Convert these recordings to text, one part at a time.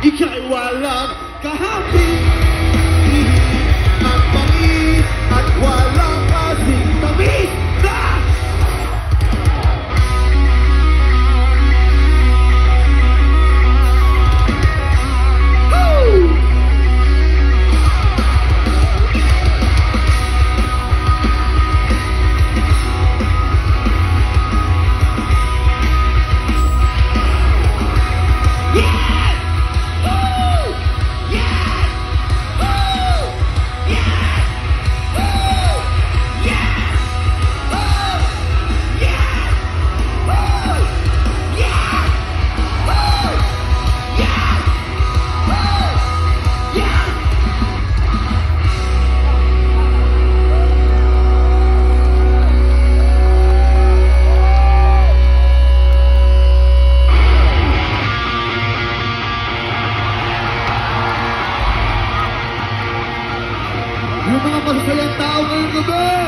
ika'y walang kahapi. Ang pangit at walang kasing tamis na yung mga masasayang tao ngayong gabi.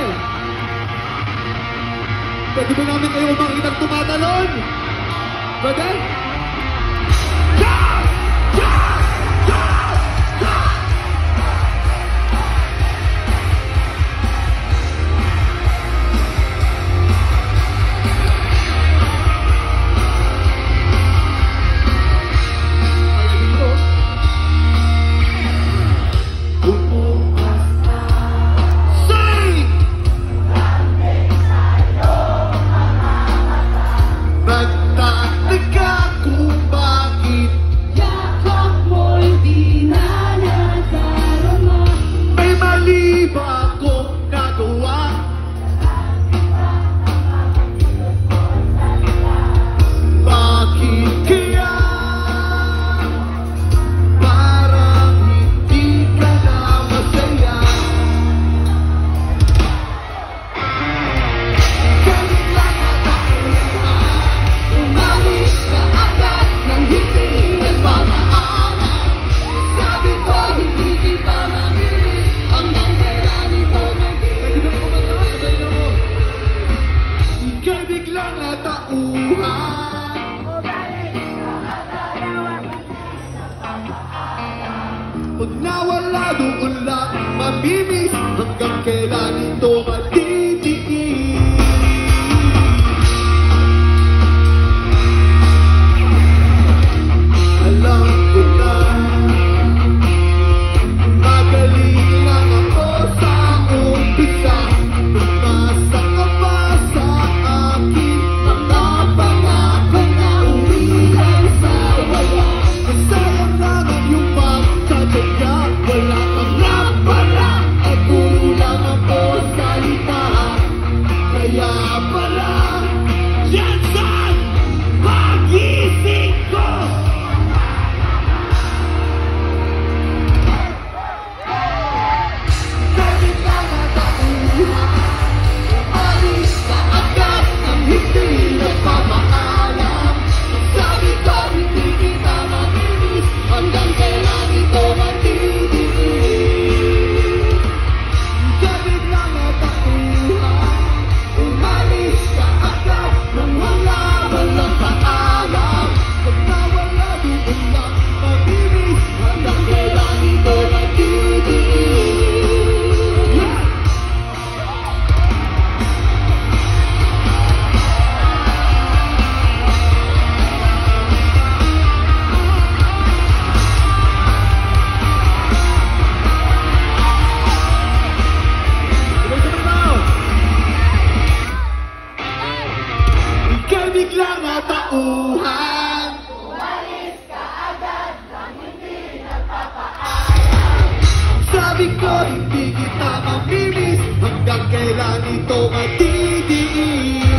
Pwede ba namin kayo makita tumatalon? Pwede? Pag nawala doon lang mabibis, hanggang kailan ito matitigil. Alam ko na magaling lang ako sa umpisa. Umasa ka pa sa akin, mga pangako na umilang sa wala. Masayang naman yung pagkataya, wala kang napala at puro lang ako salita. Kaya pala yan saan pag-isip ko. Kahit lang natauhan, umalis ka agad nang hindi nagpapaalam. Sabi ko hindi kita mamilis, hanggang kailan ito matitigil. Kahit lang natauhan, umalis ka agad nang wala walang paalam. Pag nawala doon lang mamilis, hanggang kailan ito matitigil. Ika'y biglang natauhan, Umalis ka agad nang hindi nagpapaalam. sabi ko hindi kita mamilis, hanggang kailan ito matitigil.